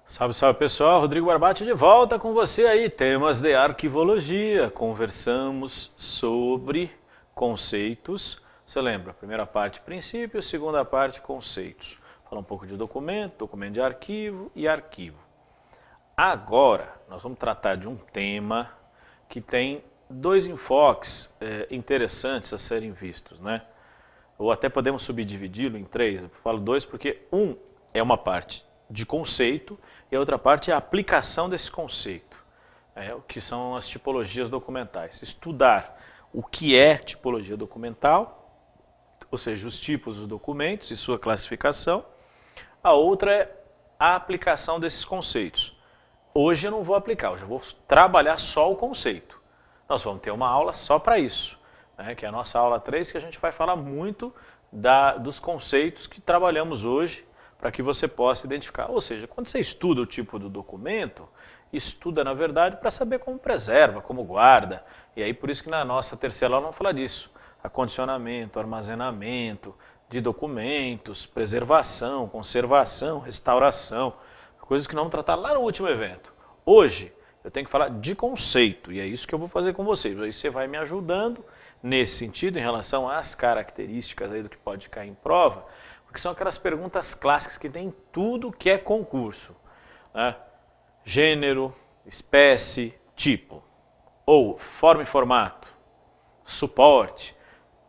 Salve, salve pessoal, Rodrigo Barbati de volta com você aí, temas de arquivologia. Conversamos sobre conceitos. Você lembra? Primeira parte, princípios, segunda parte, conceitos. Fala um pouco de documento, documento de arquivo e arquivo. Agora, nós vamos tratar de um tema que tem dois enfoques interessantes a serem vistos, né? Ou até podemos subdividi-lo em três. Eu falo dois porque um é uma parte de conceito e a outra parte é a aplicação desse conceito, o que são as tipologias documentais. Estudar o que é tipologia documental, ou seja, os tipos dos documentos e sua classificação. A outra é a aplicação desses conceitos. Hoje eu não vou aplicar, hoje eu vou trabalhar só o conceito. Nós vamos ter uma aula só para isso, que é a nossa aula 3, que a gente vai falar muito dos conceitos que trabalhamos hoje, para que você possa identificar. Ou seja, quando você estuda o tipo do documento, estuda na verdade para saber como preserva, como guarda. E aí por isso que na nossa terceira aula vamos falar disso. Acondicionamento, armazenamento de documentos, preservação, conservação, restauração, coisas que não vamos tratar lá no último evento. Hoje eu tenho que falar de conceito e é isso que eu vou fazer com vocês. Aí você vai me ajudando nesse sentido em relação às características aí do que pode cair em prova, porque são aquelas perguntas clássicas que tem tudo que é concurso. Gênero, espécie, tipo. Ou forma e formato, suporte,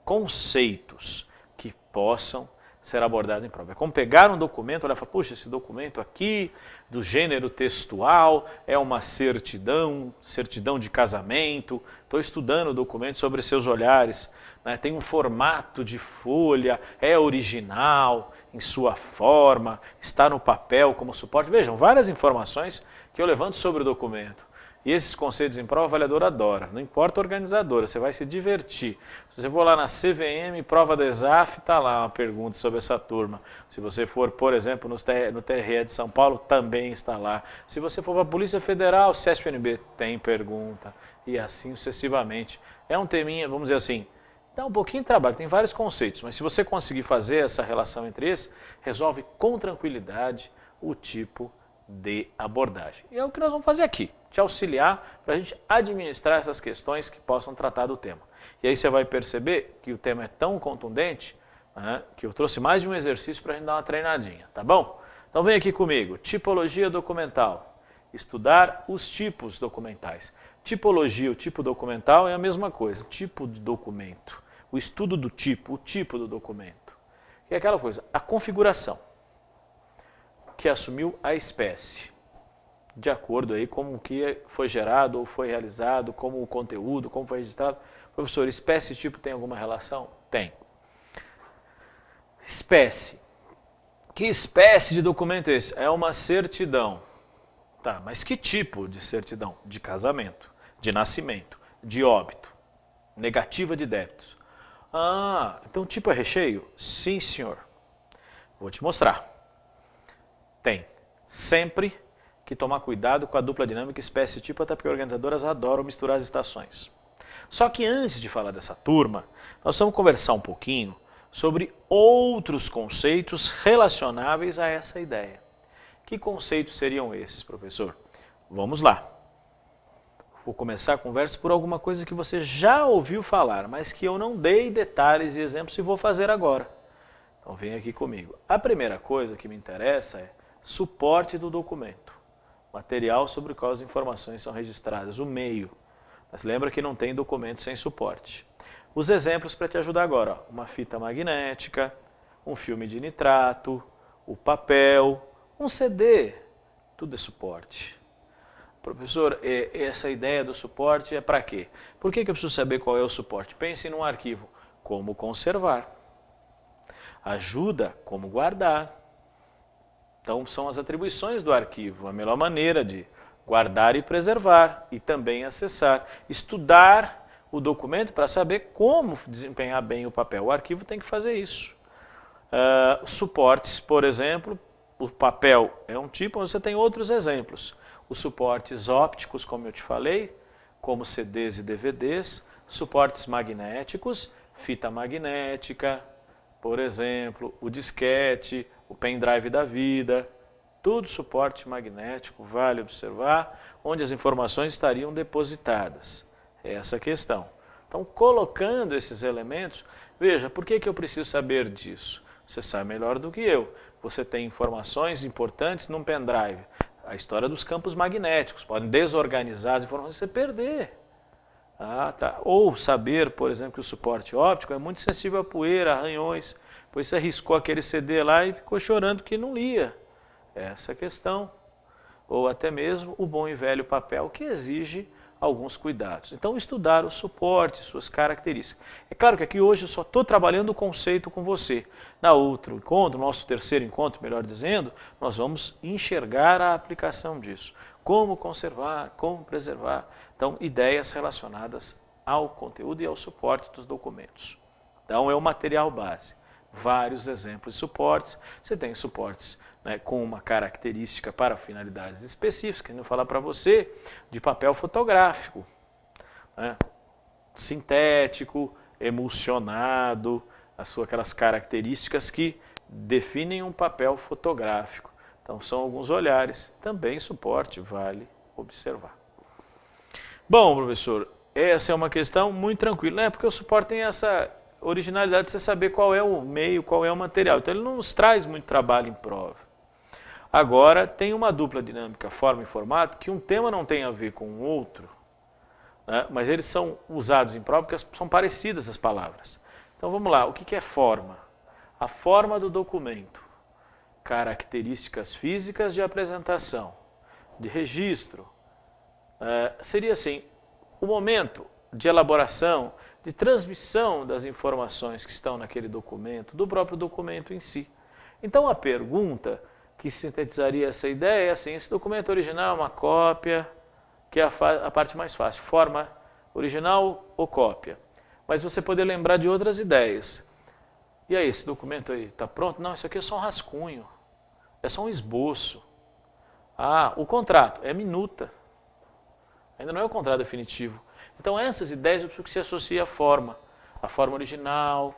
conceitos que possam ser abordados em prova. É como pegar um documento, olhar e falar, puxa, esse documento aqui, do gênero textual, é uma certidão, certidão de casamento, estou estudando o documento sobre seus olhares, tem um formato de folha, é original em sua forma, está no papel como suporte. Vejam, várias informações que eu levanto sobre o documento. E esses conceitos em prova, o avaliador adora, não importa a organizadora, você vai se divertir. Se você for lá na CVM, prova da ESAF, está lá uma pergunta sobre essa turma. Se você for, por exemplo, no TRE de São Paulo, também está lá. Se você for para a Polícia Federal, CESP-UNB, tem pergunta. E assim sucessivamente. É um teminha, vamos dizer assim, dá um pouquinho de trabalho, tem vários conceitos, mas se você conseguir fazer essa relação entre esses, resolve com tranquilidade o tipo de abordagem. E é o que nós vamos fazer aqui, te auxiliar para a gente administrar essas questões que possam tratar do tema. E aí você vai perceber que o tema é tão contundente, que eu trouxe mais de um exercício para a gente dar uma treinadinha, tá bom? Então vem aqui comigo, tipologia documental, estudar os tipos documentais. Tipologia, o tipo documental é a mesma coisa, tipo de documento, o estudo do tipo, o tipo do documento. E é aquela coisa, a configuração que assumiu a espécie, de acordo aí com o que foi gerado ou foi realizado, como o conteúdo, como foi registrado. Professor, espécie e tipo tem alguma relação? Tem. Espécie. Que espécie de documento é esse? É uma certidão. Tá, mas que tipo de certidão? De casamento, de nascimento, de óbito, negativa de débitos. Ah, então tipo é recheio? Sim, senhor. Vou te mostrar. Tem. Sempre que tomar cuidado com a dupla dinâmica espécie e tipo, até porque organizadoras adoram misturar as estações. Só que antes de falar dessa turma, nós vamos conversar um pouquinho sobre outros conceitos relacionáveis a essa ideia. Que conceitos seriam esses, professor? Vamos lá. Vou começar a conversa por alguma coisa que você já ouviu falar, mas que eu não dei detalhes e exemplos e vou fazer agora. Então vem aqui comigo. A primeira coisa que me interessa é suporte do documento. Material sobre o qual as informações são registradas, o meio. Mas lembra que não tem documento sem suporte. Os exemplos para te ajudar agora, uma fita magnética, um filme de nitrato, o papel, um CD, tudo é suporte. Professor, essa ideia do suporte é para quê? Por que eu preciso saber qual é o suporte? Pense num arquivo, como conservar. Ajuda, como guardar. Então são as atribuições do arquivo, a melhor maneira de guardar e preservar e também acessar. Estudar o documento para saber como desempenhar bem o papel. O arquivo tem que fazer isso. Suportes, por exemplo, o papel é um tipo, você tem outros exemplos. Os suportes ópticos, como eu te falei, como CDs e DVDs, suportes magnéticos, fita magnética, por exemplo, o disquete, o pendrive da vida, Tudo suporte magnético, vale observar, onde as informações estariam depositadas. É essa a questão. Então, colocando esses elementos, veja, por que eu preciso saber disso? Você sabe melhor do que eu. Você tem informações importantes num pendrive. A história dos campos magnéticos, podem desorganizar as informações e você perder. Ah, tá. Ou saber, por exemplo, que o suporte óptico é muito sensível a poeira, arranhões, pois você riscou aquele CD lá e ficou chorando que não lia. Essa é a questão. Ou até mesmo o bom e velho papel, que exige alguns cuidados. Então, estudar o suporte, suas características. É claro que aqui hoje eu só estou trabalhando o conceito com você. Na outro encontro, nosso terceiro encontro, melhor dizendo, nós vamos enxergar a aplicação disso. Como conservar, como preservar. Então, ideias relacionadas ao conteúdo e ao suporte dos documentos. Então, é o material base. Vários exemplos de suportes. Você tem suportes, né, com uma característica para finalidades específicas, não falar para você de papel fotográfico, né, sintético, emulsionado, aquelas características que definem um papel fotográfico. Então são alguns olhares, também suporte, vale observar. Bom, professor, essa é uma questão muito tranquila, né? Porque o suporte tem essa originalidade de você saber qual é o meio, qual é o material. Então ele não nos traz muito trabalho em prova. Agora, tem uma dupla dinâmica, forma e formato, que um tema não tem a ver com o outro, né? Mas eles são usados em prova porque são parecidas as palavras. Então vamos lá, o que é forma? A forma do documento, características físicas de apresentação, de registro, seria assim, o momento de elaboração, de transmissão das informações que estão naquele documento, do próprio documento em si. Então a pergunta que sintetizaria essa ideia é assim, esse documento original é uma cópia, que é a parte mais fácil, forma original ou cópia. Mas você poder lembrar de outras ideias. E aí, esse documento aí está pronto? Não, isso aqui é só um rascunho, é só um esboço. Ah, o contrato é minuta, ainda não é o contrato definitivo. Então essas ideias eu preciso que se associe à forma. A forma original,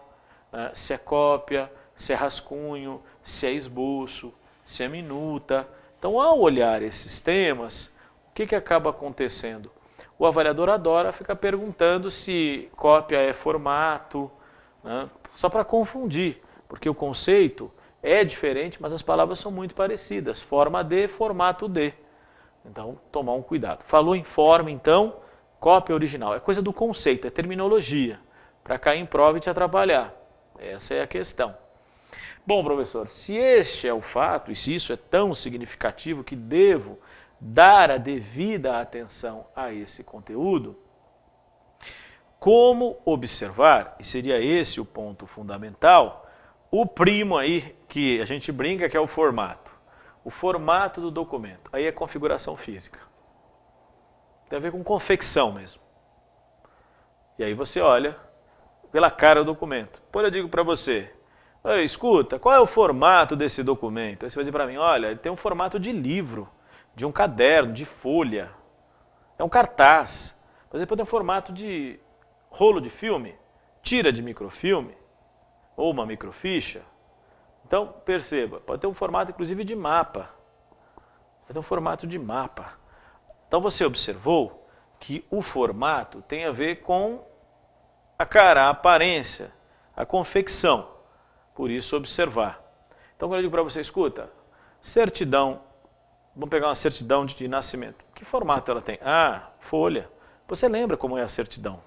se é cópia, se é rascunho, se é esboço, se é minuta. Então, ao olhar esses temas, o que acaba acontecendo? O avaliador adora ficar perguntando se cópia é formato, né? Só para confundir, porque o conceito é diferente, mas as palavras são muito parecidas. Forma de, formato de. Então, tomar um cuidado. Falou em forma, então, cópia original. É coisa do conceito, é terminologia, para cair em prova e te atrapalhar. Essa é a questão. Bom, professor, se este é o fato, e se isso é tão significativo que devo dar a devida atenção a esse conteúdo, como observar, e seria esse o ponto fundamental, o primo aí que a gente brinca que é o formato. O formato do documento, aí é configuração física. Tem a ver com confecção mesmo. E aí você olha pela cara do documento. Por eu digo para você, escuta, qual é o formato desse documento? Aí você vai dizer para mim, olha, ele tem um formato de livro, de um caderno, de folha. É um cartaz. Por exemplo, tem um formato de rolo de filme, tira de microfilme, ou uma microficha. Então, perceba, pode ter um formato inclusive de mapa. Pode ter um formato de mapa. Então você observou que o formato tem a ver com a cara, a aparência, a confecção. Por isso, observar. Então, quando eu digo para você, escuta, certidão, vamos pegar uma certidão de nascimento. Que formato ela tem? Ah, folha. Você lembra como é a certidão?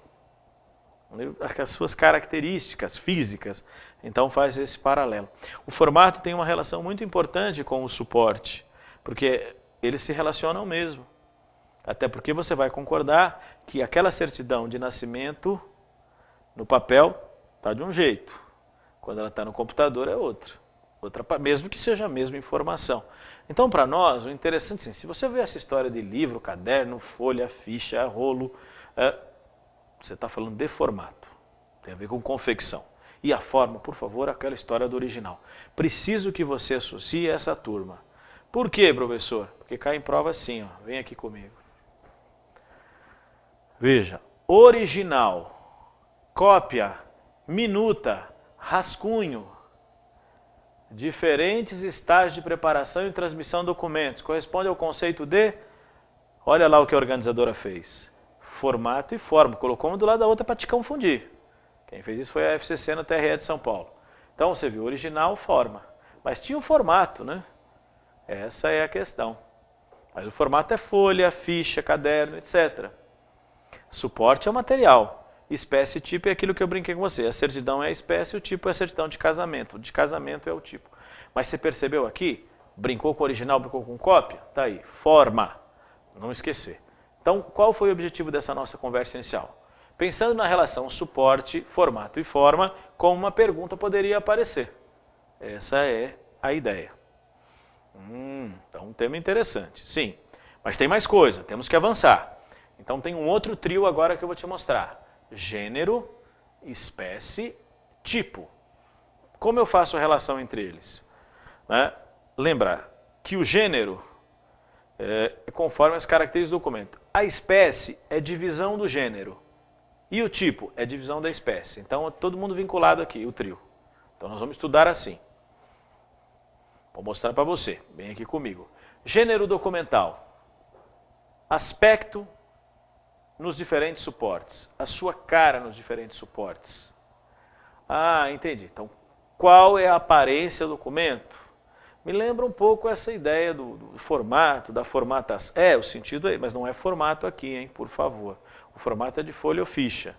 As suas características físicas. Então, faz esse paralelo. O formato tem uma relação muito importante com o suporte, porque eles se relacionam mesmo. Até porque você vai concordar que aquela certidão de nascimento no papel está de um jeito. Quando ela está no computador é outra, mesmo que seja a mesma informação. Então, para nós, o interessante é assim, se você vê essa história de livro, caderno, folha, ficha, rolo, você está falando de formato, tem a ver com confecção. E a forma, por favor, aquela história do original. Preciso que você associe essa turma. Por quê, professor? Porque cai em prova assim, ó, vem aqui comigo. Veja, original, cópia, minuta, rascunho. diferentes estágios de preparação e transmissão de documentos. Corresponde ao conceito de, olha lá o que a organizadora fez, formato e forma. Colocou uma do lado da outra para te confundir. Quem fez isso foi a FCC no TRE de São Paulo. Então você viu, original, forma. Mas tinha um formato, né? Essa é a questão. Mas o formato é folha, ficha, caderno, etc. Suporte é o material. Espécie e tipo é aquilo que eu brinquei com você. A certidão é a espécie, o tipo é a certidão de casamento. O de casamento é o tipo. Mas você percebeu aqui? Brincou com o original, brincou com cópia? Tá aí. Forma. Não esquecer. Então, qual foi o objetivo dessa nossa conversa inicial? Pensando na relação suporte, formato e forma, como uma pergunta poderia aparecer. Essa é a ideia. Então, um tema interessante. Sim. Mas tem mais coisa. Temos que avançar. Então, tem um outro trio agora que eu vou te mostrar. Gênero, espécie, tipo. Como eu faço a relação entre eles? Né? Lembrar que o gênero é conforme as características do documento. A espécie é divisão do gênero. E o tipo é divisão da espécie. Então, todo mundo vinculado aqui, o trio. Então, nós vamos estudar assim. Vou mostrar para você. Vem aqui comigo. Gênero documental. Aspecto nos diferentes suportes, a sua cara nos diferentes suportes. Ah, entendi. Então, qual é a aparência do documento? Me lembra um pouco essa ideia do formato, da formatação. O sentido aí, mas não é formato aqui, hein, por favor. O formato é de folha ou ficha.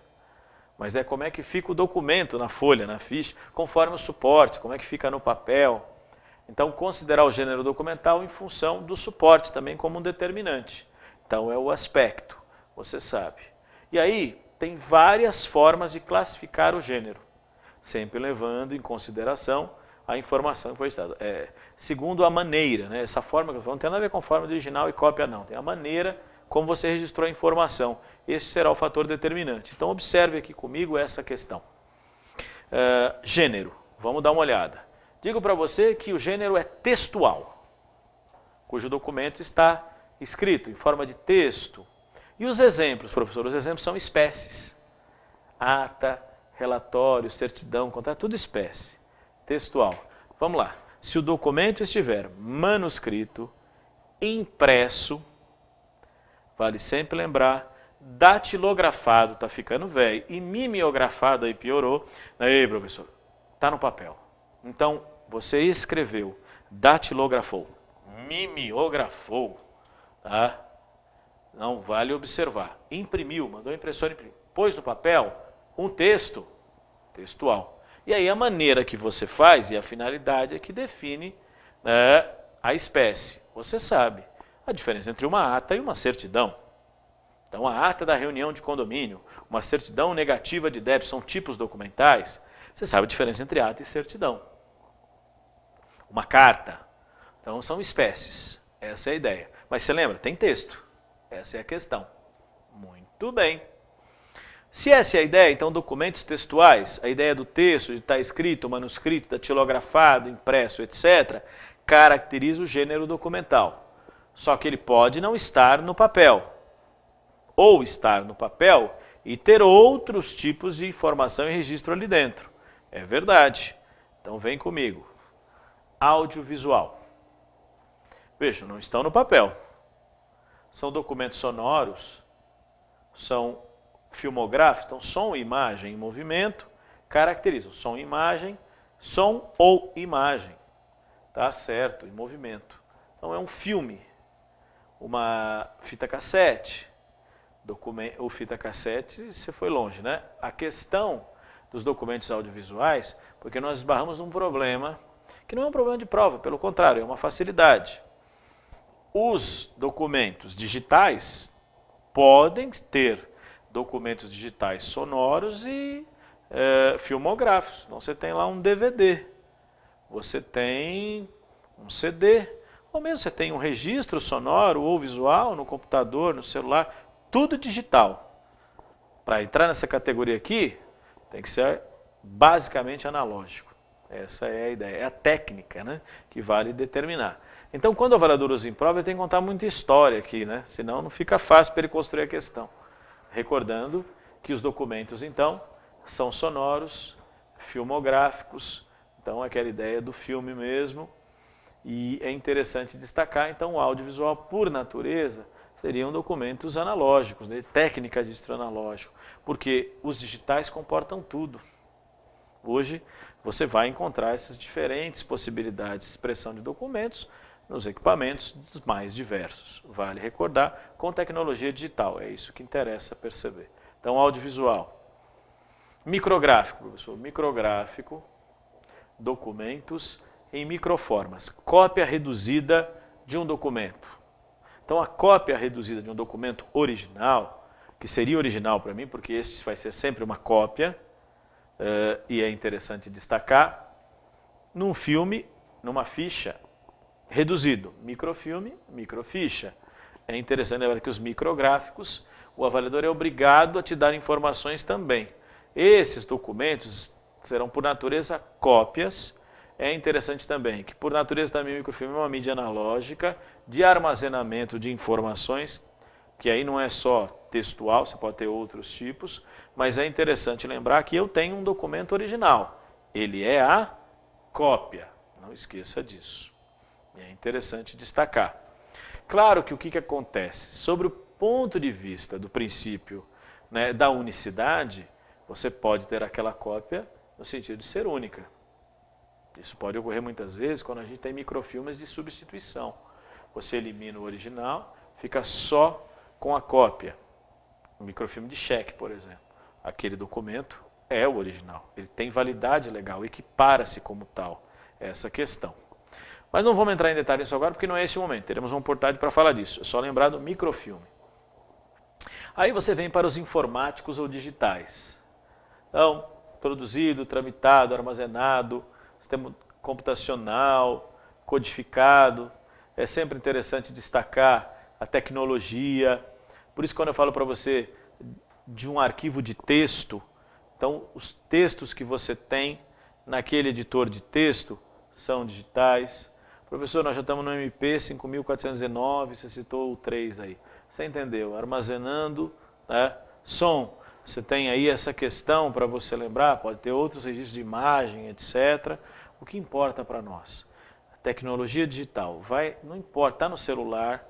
Mas é como é que fica o documento na folha, na ficha, conforme o suporte, como é que fica no papel. Então, considerar o gênero documental em função do suporte também como um determinante. Então, é o aspecto. Você sabe. E aí, tem várias formas de classificar o gênero, sempre levando em consideração a informação que foi dada. Segundo a maneira, né? Essa forma que eu estou falando não tem nada a ver com forma de original e cópia, não. Tem a maneira como você registrou a informação. Esse será o fator determinante. Então, observe aqui comigo essa questão. Gênero. Vamos dar uma olhada. Digo para você que o gênero é textual, cujo documento está escrito em forma de texto. E os exemplos, professor? Os exemplos são espécies. Ata, relatório, certidão, contrato, tudo espécie. Textual. Vamos lá. Se o documento estiver manuscrito, impresso, vale sempre lembrar, datilografado, está ficando velho, e mimeografado, aí piorou. Aí, professor, está no papel. Então, você escreveu, datilografou, mimeografou, tá? Não vale observar. Imprimiu, mandou a impressora imprimir. Pôs no papel um texto textual. E aí a maneira que você faz e a finalidade é que define, né, a espécie. Você sabe a diferença entre uma ata e uma certidão. Então a ata da reunião de condomínio, uma certidão negativa de débito são tipos documentais. Você sabe a diferença entre ata e certidão. Uma carta. Então são espécies. Essa é a ideia. Mas você lembra? Tem texto. Essa é a questão. Muito bem. Se essa é a ideia, então documentos textuais, a ideia do texto, de estar escrito, manuscrito, datilografado, impresso, etc., caracteriza o gênero documental. Só que ele pode não estar no papel. Ou estar no papel e ter outros tipos de informação e registro ali dentro. É verdade. Então vem comigo. Audiovisual. Veja, não estão no papel. São documentos sonoros, são filmográficos, então som e imagem em movimento caracterizam som e imagem, som ou imagem, tá certo, em movimento. Então é um filme, uma fita cassete, ou fita cassete, você foi longe, né? A questão dos documentos audiovisuais, porque nós esbarramos num problema, que não é um problema de prova, pelo contrário, é uma facilidade. Os documentos digitais podem ter documentos digitais sonoros e filmográficos. Então você tem lá um DVD, você tem um CD, ou mesmo você tem um registro sonoro ou visual no computador, no celular, tudo digital. Para entrar nessa categoria aqui, tem que ser basicamente analógico. Essa é a ideia, é a técnica, né, que vale determinar. Então, quando o avaliador usa em prova, ele tem que contar muita história aqui, né? Senão não fica fácil para ele construir a questão. Recordando que os documentos, então, são sonoros, filmográficos, Então, aquela ideia do filme mesmo, e é interessante destacar, então, o audiovisual, por natureza, seriam documentos analógicos, né? Técnica de registro analógico, porque os digitais comportam tudo. Hoje, você vai encontrar essas diferentes possibilidades de expressão de documentos nos equipamentos dos mais diversos. Vale recordar, com tecnologia digital, é isso que interessa perceber. Então, audiovisual. Micrográfico, professor. Micrográfico, documentos em microformas. Cópia reduzida de um documento. Então, a cópia reduzida de um documento original, que seria original para mim, porque este vai ser sempre uma cópia, e é interessante destacar, num filme, numa ficha, reduzido. Microfilme, microficha. É interessante lembrar que os micrográficos, o avaliador é obrigado a te dar informações também. Esses documentos serão, por natureza, cópias. É interessante também que, por natureza, também o microfilme é uma mídia analógica de armazenamento de informações, que aí não é só textual, você pode ter outros tipos, mas é interessante lembrar que eu tenho um documento original. Ele é a cópia, não esqueça disso. E é interessante destacar. Claro que o que acontece? Sobre o ponto de vista do princípio, né, da unicidade, você pode ter aquela cópia no sentido de ser única. Isso pode ocorrer muitas vezes quando a gente tem microfilmes de substituição. Você elimina o original, fica só com a cópia. Um microfilme de cheque, por exemplo. Aquele documento é o original. Ele tem validade legal, equipara-se como tal. Essa questão. Mas não vamos entrar em detalhes nisso agora, porque não é esse o momento. Teremos um oportunidade para falar disso. É só lembrar do microfilme. Aí você vem para os informáticos ou digitais. Então, produzido, tramitado, armazenado, sistema computacional, codificado. É sempre interessante destacar a tecnologia. Por isso, quando eu falo para você de um arquivo de texto, então os textos que você tem naquele editor de texto são digitais. Professor, nós já estamos no MP 5419, você citou o 3 aí. Você entendeu? Armazenando, né? Som. Você tem aí essa questão para você lembrar, pode ter outros registros de imagem, etc. O que importa para nós? A tecnologia digital, não importa, está no celular,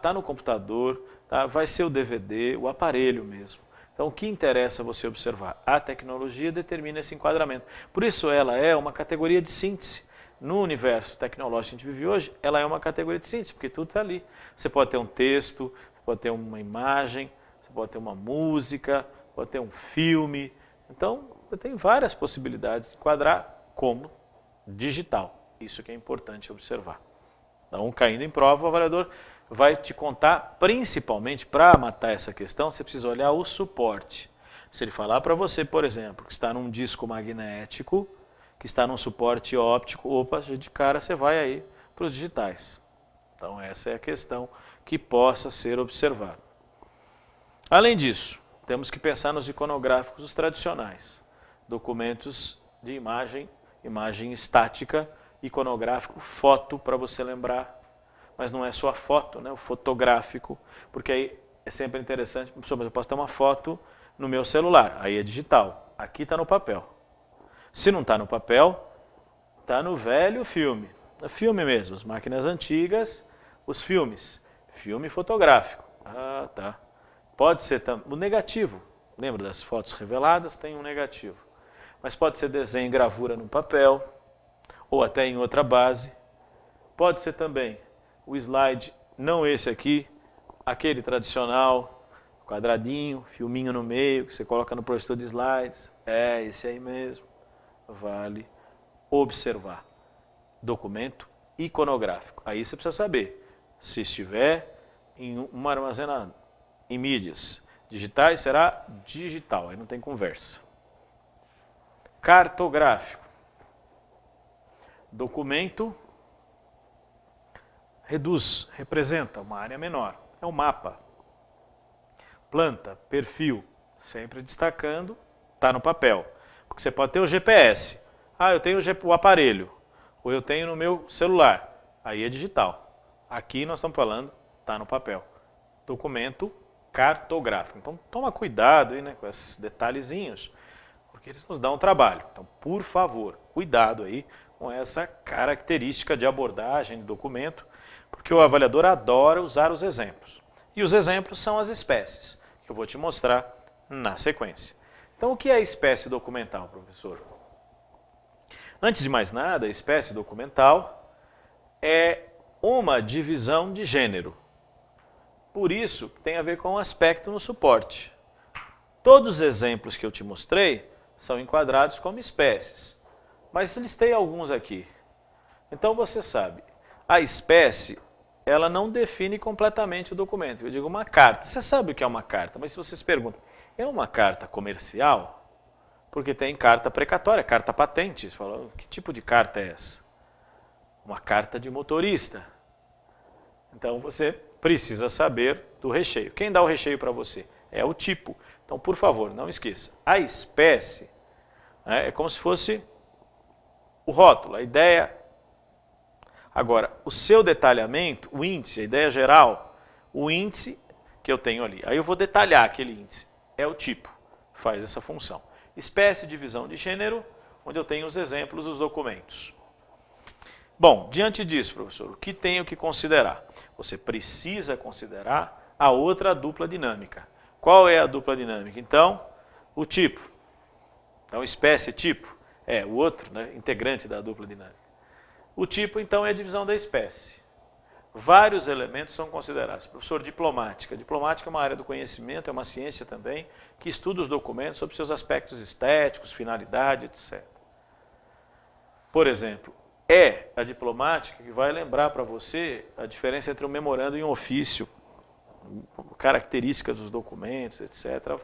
tá no computador, vai ser o DVD, o aparelho mesmo. Então, o que interessa você observar? A tecnologia determina esse enquadramento. Por isso, ela é uma categoria de síntese. No universo tecnológico que a gente vive hoje, ela é uma categoria de síntese, porque tudo está ali. Você pode ter um texto, você pode ter uma imagem, você pode ter uma música, pode ter um filme. Então, você tem várias possibilidades de enquadrar como digital. Isso que é importante observar. Então, caindo em prova, o avaliador vai te contar, principalmente, para matar essa questão, você precisa olhar o suporte. Se ele falar para você, por exemplo, que está num disco magnético, que está num suporte óptico, opa, de cara você vai aí para os digitais. Então essa é a questão que possa ser observada. Além disso, temos que pensar nos iconográficos tradicionais. Documentos de imagem, imagem estática, iconográfico, foto para você lembrar. Mas não é só a foto, né? O fotográfico, porque aí é sempre interessante, eu posso ter uma foto no meu celular, aí é digital, aqui está no papel. Se não está no papel, está no velho filme. No filme mesmo, as máquinas antigas, os filmes. Filme fotográfico. Ah, tá. Pode ser o negativo. Lembra das fotos reveladas? Tem um negativo. Mas pode ser desenho e gravura no papel, ou até em outra base. Pode ser também o slide, não esse aqui, aquele tradicional, quadradinho, filminho no meio, que você coloca no projetor de slides. É, esse aí mesmo. Vale observar. Documento iconográfico. Aí você precisa saber, se estiver em um armazenado em mídias digitais, será digital, aí não tem conversa. Cartográfico. Documento reduz, representa uma área menor. É um mapa. Planta, perfil, sempre destacando, está no papel. Porque você pode ter o GPS. Ah, eu tenho o aparelho. Ou eu tenho no meu celular. Aí é digital. Aqui nós estamos falando, está no papel. Documento cartográfico. Então toma cuidado aí, né, com esses detalhezinhos. porque eles nos dão trabalho. Então, por favor, cuidado aí com essa característica de abordagem do documento, porque o avaliador adora usar os exemplos. E os exemplos são as espécies, que eu vou te mostrar na sequência. Então, o que é espécie documental, professor? Antes de mais nada, a espécie documental é uma divisão de gênero. Por isso, tem a ver com o aspecto no suporte. Todos os exemplos que eu te mostrei são enquadrados como espécies, mas listei alguns aqui. Então, você sabe, a espécie, ela não define completamente o documento. Eu digo uma carta. Você sabe o que é uma carta, mas se você se pergunta, é uma carta comercial? Porque tem carta precatória, carta patente. Você fala, que tipo de carta é essa? Uma carta de motorista. Então você precisa saber do recheio. Quem dá o recheio para você? É o tipo. Então, por favor, não esqueça. A espécie, né, é como se fosse o rótulo, a ideia. Agora, o seu detalhamento, o índice, a ideia geral, o índice que eu tenho ali. Aí eu vou detalhar aquele índice. É o tipo, faz essa função. Espécie, divisão de gênero, onde eu tenho os exemplos dos documentos. Bom, diante disso, professor, o que tenho que considerar? Você precisa considerar a outra dupla dinâmica. Qual é a dupla dinâmica? Então, o tipo. Então, espécie, tipo, é o outro, né, integrante da dupla dinâmica. O tipo, então, é a divisão da espécie. Vários elementos são considerados. Professor, diplomática. Diplomática é uma área do conhecimento, é uma ciência também, que estuda os documentos sobre seus aspectos estéticos, finalidade, etc. Por exemplo, é a diplomática que vai lembrar para você a diferença entre um memorando e um ofício, características dos documentos, etc.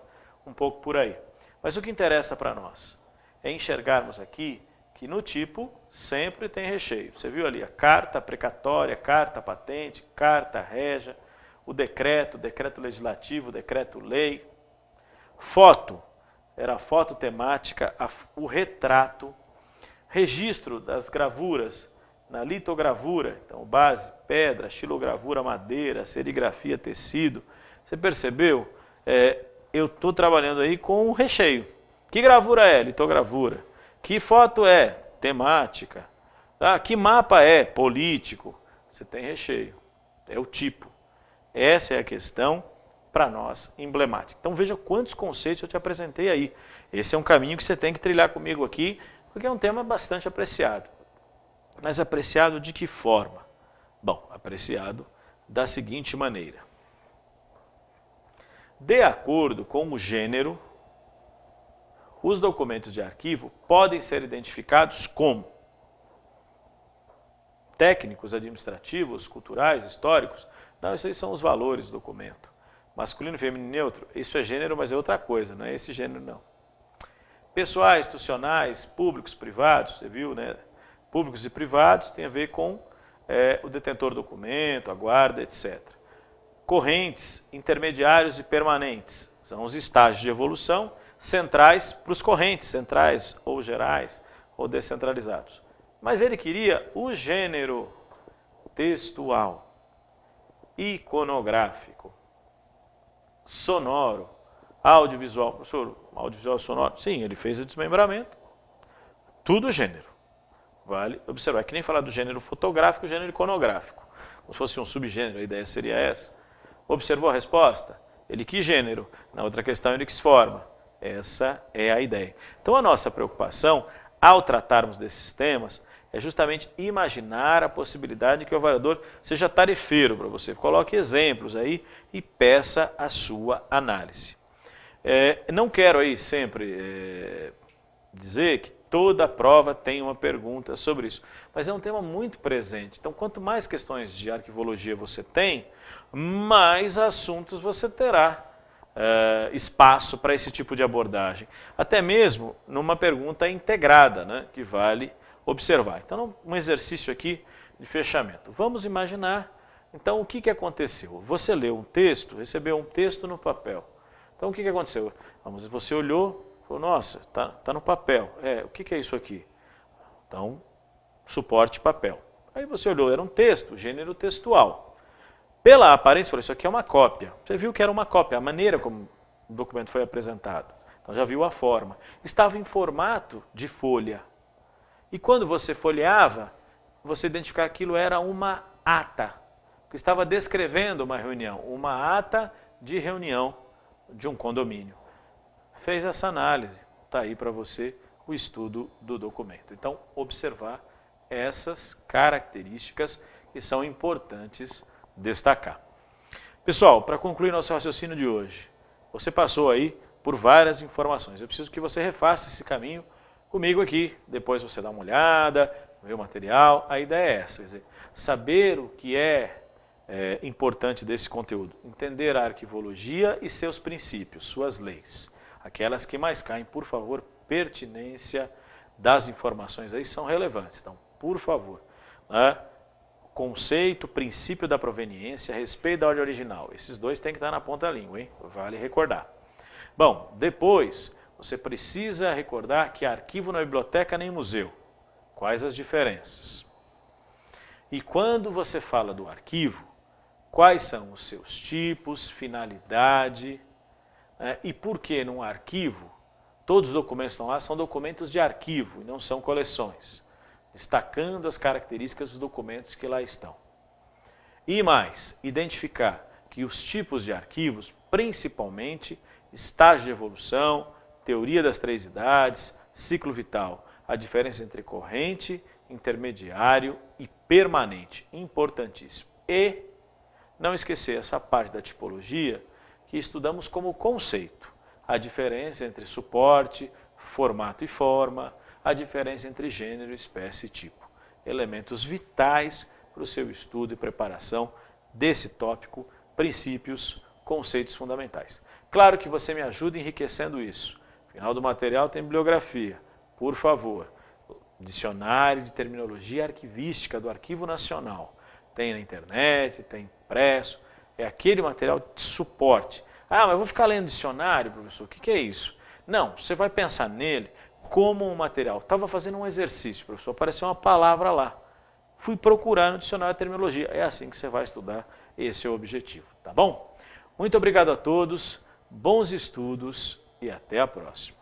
Um pouco por aí. Mas o que interessa para nós é enxergarmos aqui que no tipo sempre tem recheio. Você viu ali a carta precatória, carta patente, carta régia, o decreto legislativo, o decreto-lei. Foto, era a foto temática, o retrato, registro das gravuras na litogravura, então base, pedra, xilogravura, madeira, serigrafia, tecido. Você percebeu? Eu estou trabalhando aí com o recheio. Que gravura é? Litogravura. Que foto é? Temática. Que mapa é? Político. Você tem recheio. É o tipo. Essa é a questão, para nós, emblemática. Então veja quantos conceitos eu te apresentei aí. Esse é um caminho que você tem que trilhar comigo aqui, porque é um tema bastante apreciado. Mas apreciado de que forma? Bom, apreciado da seguinte maneira. De acordo com o gênero, os documentos de arquivo podem ser identificados como técnicos, administrativos, culturais, históricos. Não, esses aí são os valores do documento. Masculino, feminino, neutro, isso é gênero, mas é outra coisa, não é esse gênero não. Pessoais, institucionais, públicos, privados, você viu, né? Públicos e privados tem a ver com o detentor do documento, a guarda, etc. Correntes, intermediários e permanentes, são os estágios de evolução centrais para os correntes, centrais ou gerais ou descentralizados. Mas ele queria o gênero textual, iconográfico, sonoro, audiovisual. Professor, audiovisual sonoro? Sim, ele fez o desmembramento. Tudo gênero. Vale observar, que nem falar do gênero fotográfico, gênero iconográfico. Como se fosse um subgênero, a ideia seria essa. Observou a resposta? Ele quis gênero. Na outra questão, ele quis forma. Essa é a ideia. Então, a nossa preocupação, ao tratarmos desses temas, é justamente imaginar a possibilidade de que o avaliador seja tarefeiro para você. Coloque exemplos aí e peça a sua análise. Não quero aí sempre dizer que toda prova tem uma pergunta sobre isso, mas é um tema muito presente. Então, quanto mais questões de arquivologia você tem, mais assuntos você terá espaço para esse tipo de abordagem. Até mesmo numa pergunta integrada, né, que vale observar. Então, um exercício aqui de fechamento. Vamos imaginar, então, o que aconteceu? Você leu um texto, recebeu um texto no papel. Então, o que aconteceu? Você olhou, falou, nossa, tá no papel. O que é isso aqui? Então, suporte papel. Aí você olhou, era um texto, gênero textual. Pela aparência, falou, isso aqui é uma cópia. Você viu que era uma cópia, a maneira como o documento foi apresentado. Então já viu a forma. Estava em formato de folha. E quando você folheava, você identificava que aquilo era uma ata, que estava descrevendo uma reunião, uma ata de reunião de um condomínio. Fez essa análise, está aí para você o estudo do documento. Então, observar essas características que são importantes destacar. Pessoal, para concluir nosso raciocínio de hoje, você passou aí por várias informações. Eu preciso que você refaça esse caminho comigo aqui. Depois você dá uma olhada, vê o material. A ideia é essa, quer dizer, saber o que é importante desse conteúdo. Entender a arquivologia e seus princípios, suas leis. Aquelas que mais caem, por favor, pertinência das informações aí são relevantes. Então, por favor, né? Conceito, princípio da proveniência, respeito da ordem original. Esses dois têm que estar na ponta da língua, hein? Vale recordar. Bom, depois você precisa recordar que arquivo não é biblioteca nem museu. Quais as diferenças? E quando você fala do arquivo, quais são os seus tipos, finalidade, né? E por que num arquivo, todos os documentos que estão lá são documentos de arquivo e não são coleções, destacando as características dos documentos que lá estão. E mais, identificar que os tipos de arquivos, principalmente estágio de evolução, teoria das 3 idades, ciclo vital, a diferença entre corrente, intermediário e permanente, importantíssimo. E não esquecer essa parte da tipologia que estudamos como conceito, a diferença entre suporte, formato e forma, a diferença entre gênero, espécie e tipo. Elementos vitais para o seu estudo e preparação desse tópico, princípios, conceitos fundamentais. Claro que você me ajuda enriquecendo isso. No final do material tem bibliografia, por favor. Dicionário de terminologia arquivística do Arquivo Nacional. Tem na internet, tem impresso, é aquele material de suporte. Ah, mas eu vou ficar lendo dicionário, professor, o que é isso? Não, você vai pensar nele como um material. Estava fazendo um exercício, professor, apareceu uma palavra lá. Fui procurar no dicionário de terminologia. É assim que você vai estudar, esse é o objetivo, tá bom? Muito obrigado a todos, bons estudos e até a próxima.